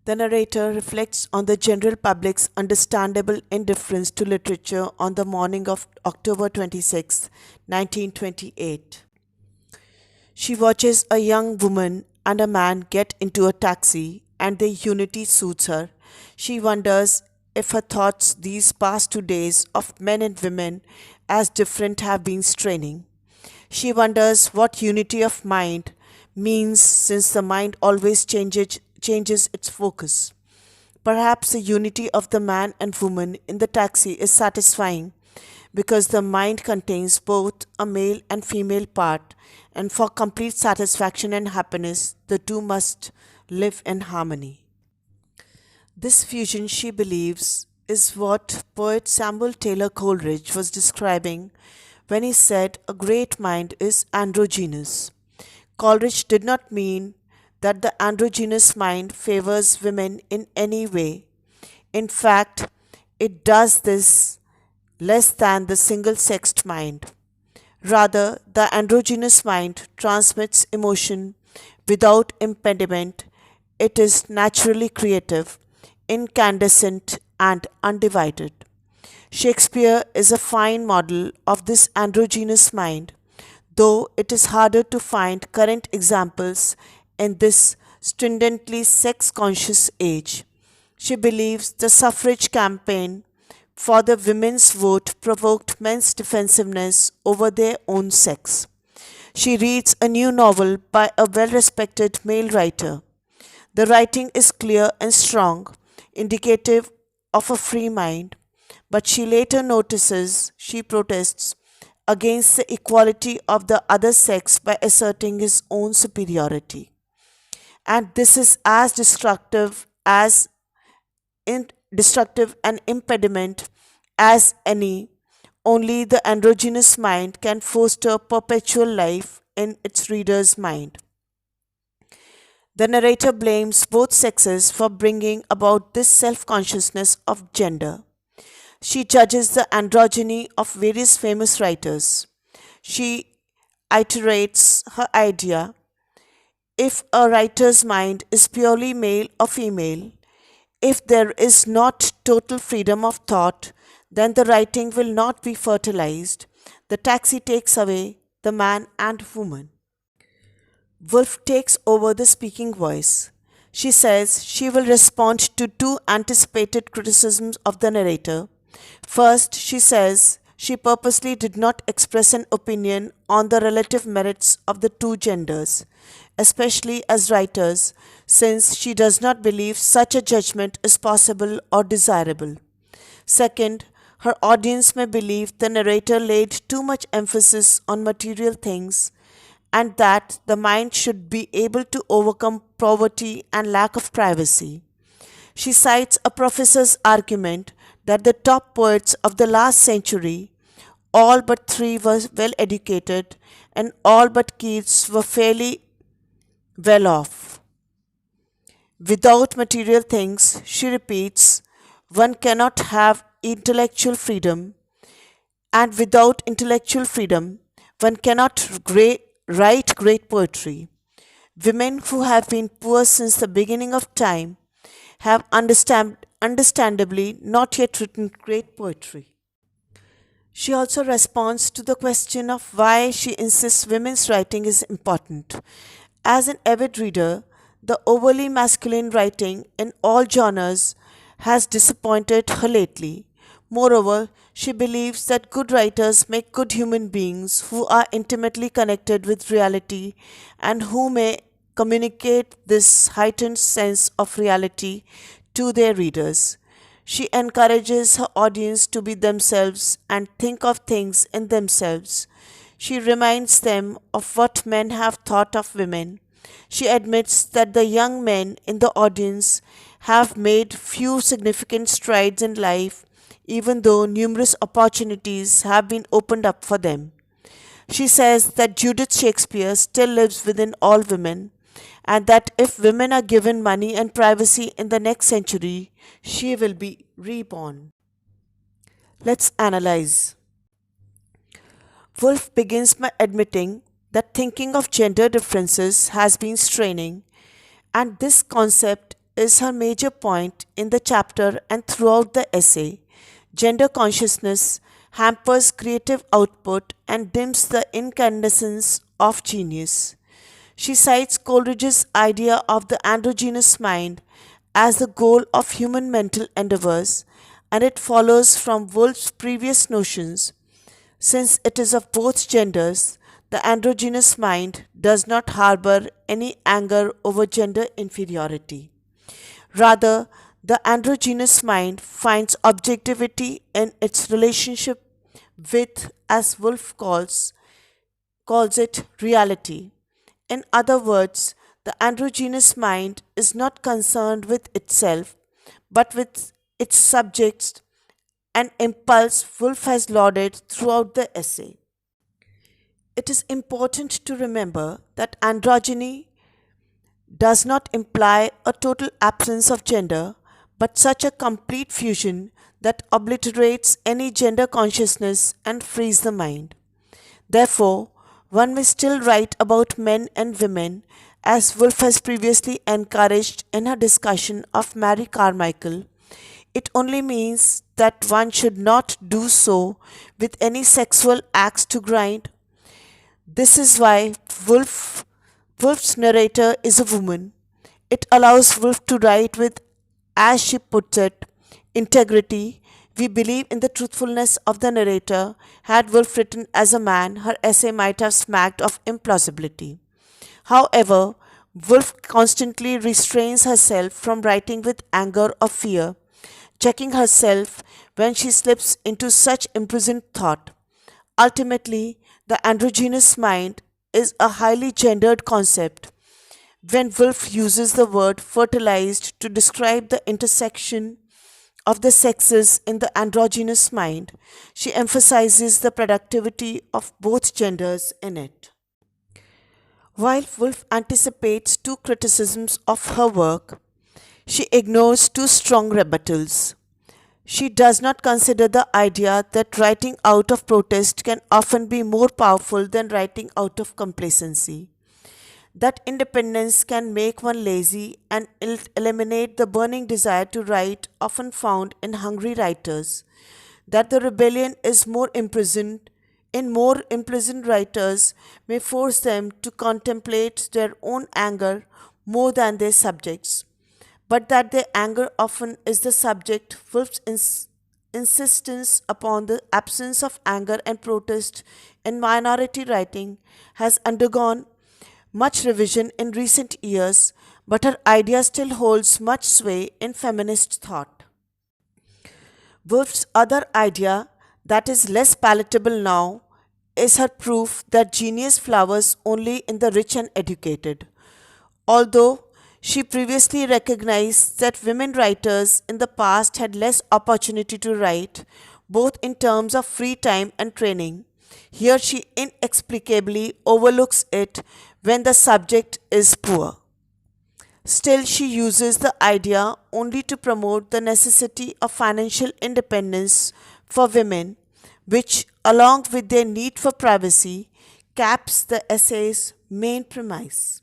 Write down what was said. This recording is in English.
The narrator reflects on the general public's understandable indifference to literature on the morning of October 26, 1928. She watches a young woman and a man get into a taxi, and their unity soothes her. She wonders if her thoughts these past 2 days of men and women as different have been straining. She wonders what unity of mind means since the mind always changes its focus. Perhaps the unity of the man and woman in the taxi is satisfying because the mind contains both a male and female part, and for complete satisfaction and happiness, the two must live in harmony. This fusion, she believes, is what poet Samuel Taylor Coleridge was describing when he said a great mind is androgynous. Coleridge did not mean that the androgynous mind favors women in any way. In fact, it does this less than the single sexed mind. Rather, the androgynous mind transmits emotion without impediment. It is naturally creative, incandescent, and undivided. Shakespeare is a fine model of this androgynous mind, though it is harder to find current examples in this stridently sex conscious age. She believes the suffrage campaign for the women's vote provoked men's defensiveness over their own sex. She reads a new novel by a well respected male writer. The writing is clear and strong, indicative of a free mind, but she later notices she protests against the equality of the other sex by asserting his own superiority. And this is as destructive an impediment as any. Only the androgynous mind can foster perpetual life in its reader's mind. The narrator blames both sexes for bringing about this self consciousness of gender. She judges the androgyny of various famous writers. She iterates her idea: if a writer's mind is purely male or female, if there is not total freedom of thought, then the writing will not be fertilized. The taxi takes away the man and woman. Woolf takes over the speaking voice. She says she will respond to two anticipated criticisms of the narrator. First, she says she purposely did not express an opinion on the relative merits of the two genders, especially as writers, since she does not believe such a judgment is possible or desirable. Second, her audience may believe the narrator laid too much emphasis on material things and that the mind should be able to overcome poverty and lack of privacy. She cites a professor's argument that the top poets of the last century, all but three, were well educated and all but Keats were fairly well off. Without material things, she repeats, one cannot have intellectual freedom, and without intellectual freedom, one cannot write great poetry. Women who have been poor since the beginning of time have understandably not yet written great poetry. She also responds to the question of why she insists women's writing is important. As an avid reader, the overly masculine writing in all genres has disappointed her lately. Moreover, she believes that good writers make good human beings who are intimately connected with reality and who may communicate this heightened sense of reality to their readers. She encourages her audience to be themselves and think of things in themselves. She reminds them of what men have thought of women. She admits that the young men in the audience have made few significant strides in life, even though numerous opportunities have been opened up for them. She says that Judith Shakespeare still lives within all women, and that if women are given money and privacy in the next century, she will be reborn. Let's analyze. Woolf begins by admitting that thinking of gender differences has been straining, and this concept is her major point in the chapter and throughout the essay. Gender consciousness hampers creative output and dims the incandescence of genius. She cites Coleridge's idea of the androgynous mind as the goal of human mental endeavors, and it follows from Woolf's previous notions. Since it is of both genders, the androgynous mind does not harbor any anger over gender inferiority. Rather, the androgynous mind finds objectivity in its relationship with, as calls it, reality. In other words, the androgynous mind is not concerned with itself, but with its subjects, an impulse Woolf has lauded throughout the essay. It is important to remember that androgyny does not imply a total absence of gender, but such a complete fusion that obliterates any gender consciousness and frees the mind. Therefore, one may still write about men and women, as Woolf has previously encouraged in her discussion of Mary Carmichael. It only means that one should not do so with any sexual axe to grind. This is why Woolf's narrator is a woman. It allows Woolf to write with, as she puts it, integrity. We believe in the truthfulness of the narrator. Had Woolf written as a man, her essay might have smacked of implausibility. However, Woolf constantly restrains herself from writing with anger or fear, checking herself when she slips into such imprisoned thought. Ultimately, the androgynous mind is a highly gendered concept. When Woolf uses the word fertilized to describe the intersection of the sexes in the androgynous mind, she emphasizes the productivity of both genders in it. While Woolf anticipates two criticisms of her work, she ignores two strong rebuttals. She does not consider the idea that writing out of protest can often be more powerful than writing out of complacency, that independence can make one lazy and eliminate the burning desire to write often found in hungry writers, that the rebellion is more imprisoned writers may force them to contemplate their own anger more than their subjects, but that their anger often is the subject. Woolf's insistence upon the absence of anger and protest in minority writing has undergone much revision in recent years, but her idea still holds much sway in feminist thought. Woolf's other idea, that is less palatable now, is her proof that genius flowers only in the rich and educated. Although she previously recognized that women writers in the past had less opportunity to write, both in terms of free time and training, here she inexplicably overlooks it when the subject is poor. Still, she uses the idea only to promote the necessity of financial independence for women, which, along with their need for privacy, caps the essay's main premise.